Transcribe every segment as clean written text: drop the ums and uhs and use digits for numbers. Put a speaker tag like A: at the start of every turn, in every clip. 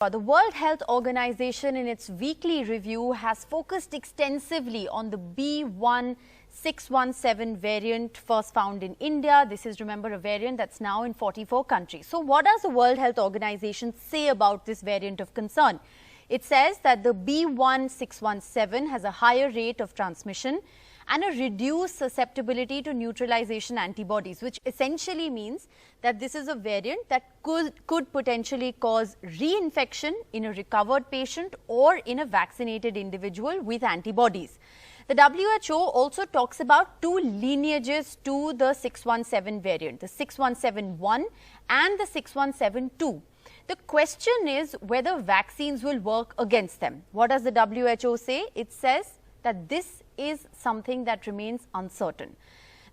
A: The World Health Organization in its weekly review has focused extensively on the B.1.617 variant first found in India. This is, remember, a variant that's now in 44 countries. So what does the World Health Organization say about this variant of concern? It says that the B.1.617 has a higher rate of transmission and a reduced susceptibility to neutralization antibodies, which essentially means that this is a variant that could potentially cause reinfection in a recovered patient or in a vaccinated individual with antibodies. The WHO also talks about two lineages to the 617 variant, the 6171 and the 6172. The question is whether vaccines will work against them. What does the WHO say? It says that this is something that remains uncertain.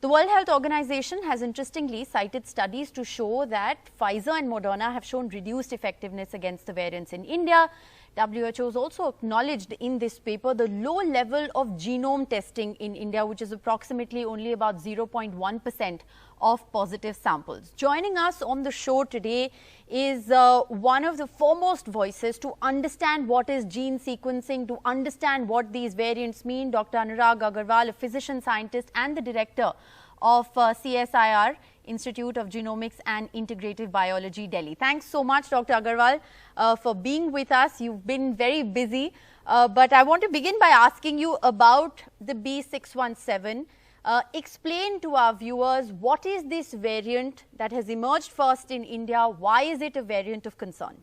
A: The World Health Organization has interestingly cited studies to show that Pfizer and Moderna have shown reduced effectiveness against the variants in India. WHO has also acknowledged in this paper the low level of genome testing in India, which is approximately only about 0.1% of positive samples. Joining us on the show today is one of the foremost voices to understand what is gene sequencing, to understand what these variants mean, Dr. Anurag Agarwal, a physician scientist and the director of CSIR, Institute of Genomics and Integrative Biology, Delhi. Thanks so much, Dr. Agarwal, for being with us. You've been very busy, but I want to begin by asking you about the B.617. Explain to our viewers, what is this variant that has emerged first in India? Why is it a variant of concern?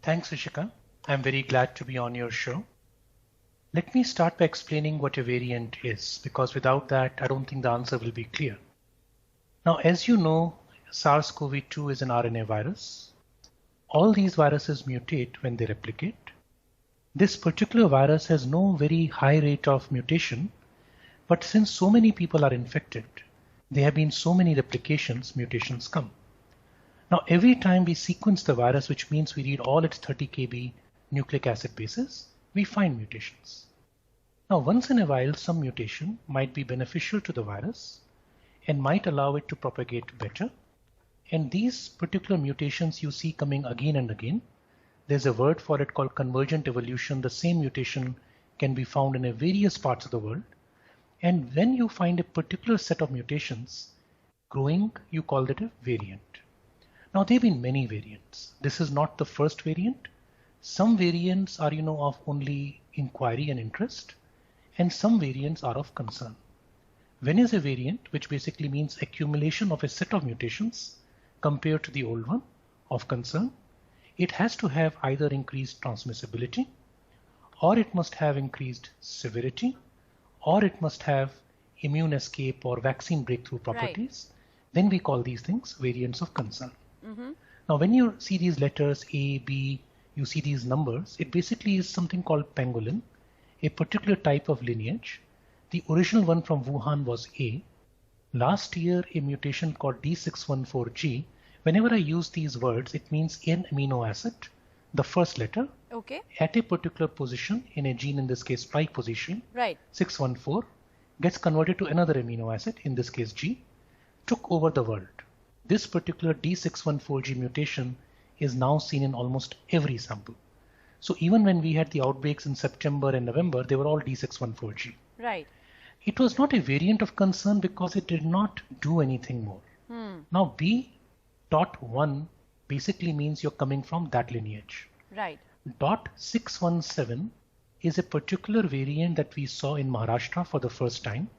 B: Thanks, Rishika. I'm very glad to be on your show. Let me start by explaining what a variant is, because without that, I don't think the answer will be clear. Now, as you know, SARS-CoV-2 is an RNA virus. All these viruses mutate when they replicate. This particular virus has no very high rate of mutation, but since so many people are infected, there have been so many replications, mutations come. Now, every time we sequence the virus, which means we read all its 30 kb nucleic acid bases, we find mutations. Now, once in a while, some mutation might be beneficial to the virus and might allow it to propagate better. And these particular mutations you see coming again and again. There's a word for it called convergent evolution. The same mutation can be found in various parts of the world. And when you find a particular set of mutations growing, you call that a variant. Now, there have been many variants. This is not the first variant. Some variants are, of only inquiry and interest, and some variants are of concern. When is a variant, which basically means accumulation of a set of mutations compared to the old one, of concern, it has to have either increased transmissibility, or it must have increased severity, or it must have immune escape or vaccine breakthrough properties. Right. Then we call these things variants of concern. Now, when you see these letters A, B, you see these numbers, it basically is something called pangolin, a particular type of lineage. The original one from Wuhan was A. Last year, a mutation called D614G. Whenever I use these words, it means an amino acid, the first letter, at a particular position in a gene, in this case spike position, 614, gets converted to another amino acid, in this case G, took over the world. This particular D614G mutation is now seen in almost every sample. So even when we had the outbreaks in September and November, they were all D614G.
A: Right.
B: It was not a variant of concern because it did not do anything more. Now, B.1 basically means you're coming from that lineage.
A: Right.
B: .617 is a particular variant that we saw in Maharashtra for the first time,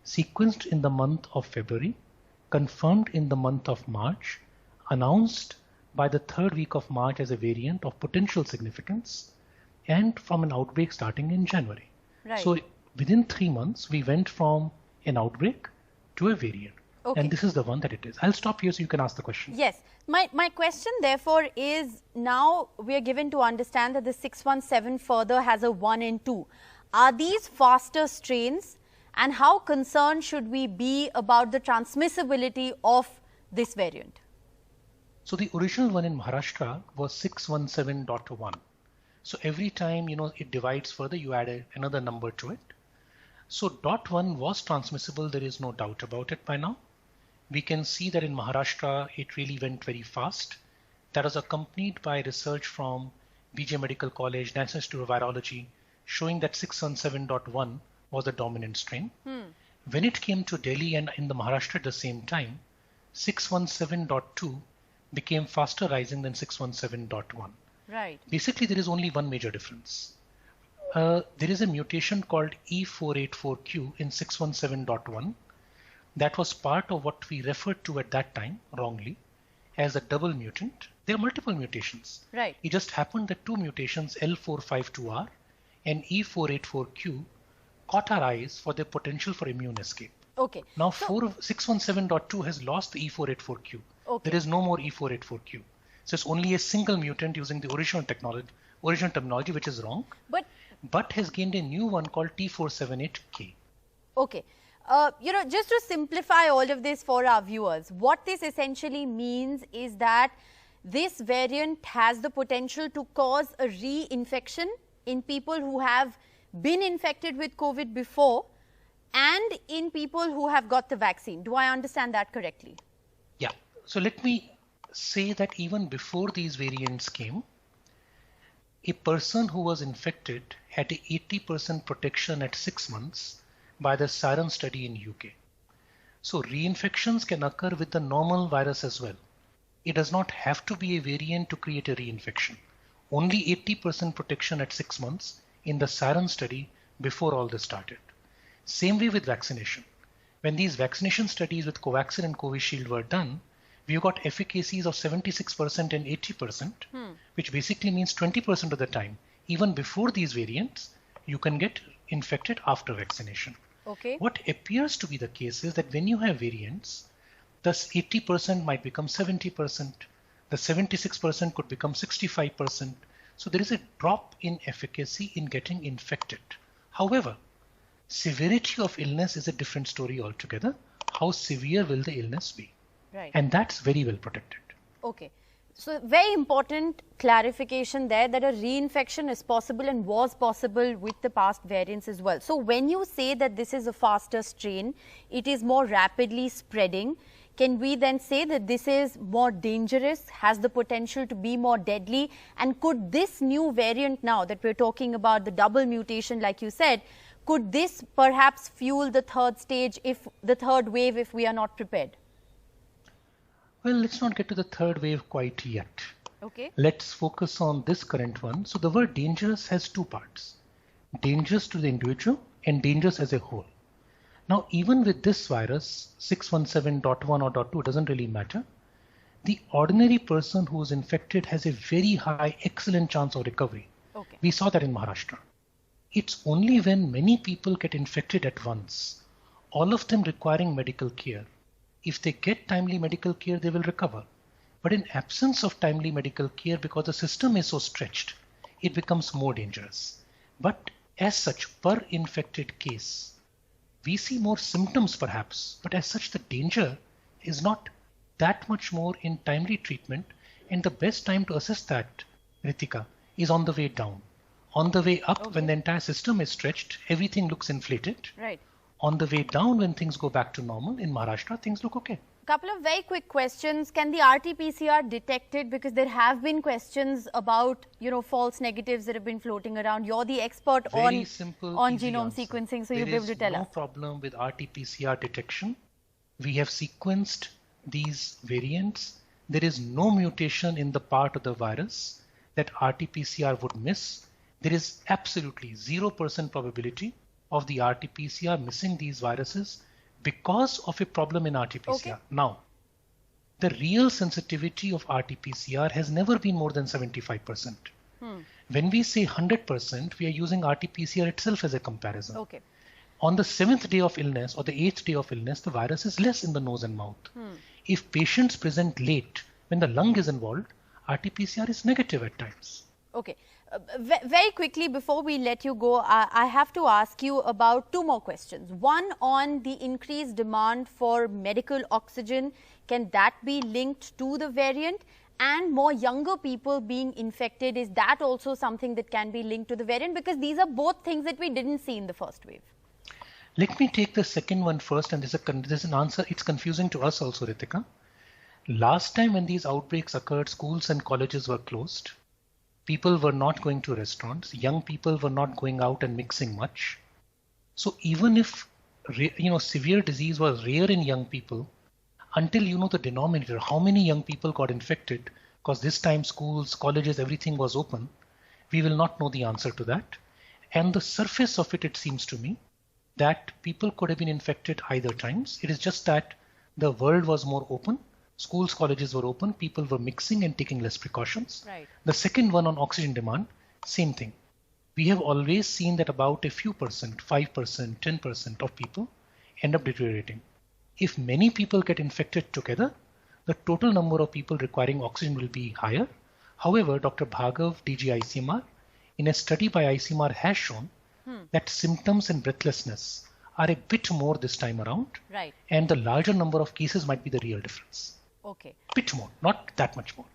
B: sequenced in the month of February, confirmed in the month of March, announced by the third week of March as a variant of potential significance, and from an outbreak starting in January.
A: Right.
B: So within 3 months, we went from an outbreak to a variant. And this is the one that it is. I'll stop here so you can ask the question.
A: Yes. My question therefore is, now we are given to understand that the 617 further has a 1 and 2. Are these faster strains, and how concerned should we be about the transmissibility of this variant?
B: So the original one in Maharashtra was 617.1. So every time, it divides further, you add another number to it. So .1 was transmissible. There is no doubt about it by now. We can see that in Maharashtra, it really went very fast. that was accompanied by research from BJ Medical College, National Institute of Virology, showing that 617.1 was the dominant strain. When it came to Delhi and in the Maharashtra at the same time, 617.2 became faster rising than 617.1.
A: Right.
B: Basically, there is only one major difference. There is a mutation called E484Q in 617.1 that was part of what we referred to at that time, wrongly, as a double mutant. There are multiple mutations.
A: Right.
B: It just happened that two mutations, L452R and E484Q, caught our eyes for their potential for immune escape.
A: Okay.
B: Now 617.2 has lost the E484Q.
A: Okay.
B: There is no more E484Q. So it's only a single mutant using the original terminology, which is wrong, but has gained a new one called T478K.
A: Okay. Just to simplify all of this for our viewers, what this essentially means is that this variant has the potential to cause a reinfection in people who have been infected with COVID before and in people who have got the vaccine. Do I understand that correctly?
B: Yeah. So let me say that even before these variants came, a person who was infected had a 80% protection at 6 months by the Siren study in UK. So reinfections can occur with the normal virus as well. It does not have to be a variant to create a reinfection. Only 80% protection at 6 months in the Siren study before all this started. Same way with vaccination. When these vaccination studies with Covaxin and Covishield were done, we got efficacies of 76% and 80%, which basically means 20% of the time, even before these variants, you can get infected after vaccination.
A: Okay.
B: What appears to be the case is that when you have variants, thus 80% might become 70%, the 76% could become 65%. So there is a drop in efficacy in getting infected. However, severity of illness is a different story altogether. How severe will the illness be?
A: Right.
B: And that's very well protected.
A: Okay. So very important clarification there that a reinfection is possible and was possible with the past variants as well. So when you say that this is a faster strain, it is more rapidly spreading, can we then say that this is more dangerous, has the potential to be more deadly? And could this new variant now that we're talking about, the double mutation like you said, could this perhaps fuel the third stage, the third wave, if we are not prepared?
B: Well, let's not get to the third wave quite yet.
A: Okay.
B: Let's focus on this current one. So the word dangerous has two parts. Dangerous to the individual and dangerous as a whole. Now, even with this virus, 617.1 or .2 doesn't really matter. The ordinary person who is infected has a very high, excellent chance of recovery.
A: Okay.
B: We saw that in Maharashtra. It's only when many people get infected at once, all of them requiring medical care. If they get timely medical care, they will recover. But in absence of timely medical care, because the system is so stretched, it becomes more dangerous. But as such, per infected case, we see more symptoms perhaps, but as such the danger is not that much more in timely treatment, and the best time to assess that, Ritika, is on the way down. On the way up, when the entire system is stretched, everything looks inflated.
A: Right.
B: On the way down, when things go back to normal, in Maharashtra, things look okay.
A: Couple of very quick questions. Can the RT-PCR detect it? Because there have been questions about, false negatives that have been floating around. You're the expert on genome
B: answer.
A: sequencing, so you'll be able to tell us.
B: There is no problem with RT-PCR detection. We have sequenced these variants. There is no mutation in the part of the virus that RT-PCR would miss. There is absolutely 0% probability of the RT-PCR missing these viruses because of a problem in RT-PCR.
A: Okay.
B: Now, the real sensitivity of RT-PCR has never been more than 75%. When we say 100%, we are using RT-PCR itself as a comparison.
A: Okay.
B: On the 7th day of illness or the 8th day of illness, the virus is less in the nose and mouth. If patients present late, when the lung is involved, RT-PCR is negative at times.
A: Okay. Very quickly before we let you go, I have to ask you about two more questions. One on the increased demand for medical oxygen. Can that be linked to the variant? And more younger people being infected, is that also something that can be linked to the variant? Because these are both things that we didn't see in the first wave.
B: Let me take the second one first, and there's an answer. It's confusing to us also, Ritika. Last time when these outbreaks occurred, schools and colleges were closed. People were not going to restaurants. Young people were not going out and mixing much. So even if severe disease was rare in young people, until you know the denominator, how many young people got infected, because this time schools, colleges, everything was open, we will not know the answer to that. And the surface of it seems to me that people could have been infected either times. It is just that the world was more open. Schools, colleges were open. People were mixing and taking less precautions.
A: Right.
B: The second one on oxygen demand, same thing. We have always seen that about a few percent, 5%, 10% of people end up deteriorating. If many people get infected together, the total number of people requiring oxygen will be higher. However, Dr. Bhargav, DG ICMR, in a study by ICMR has shown that symptoms and breathlessness are a bit more this time around.
A: Right.
B: And the larger number of cases might be the real difference.
A: Okay.
B: Bit more, not that much more.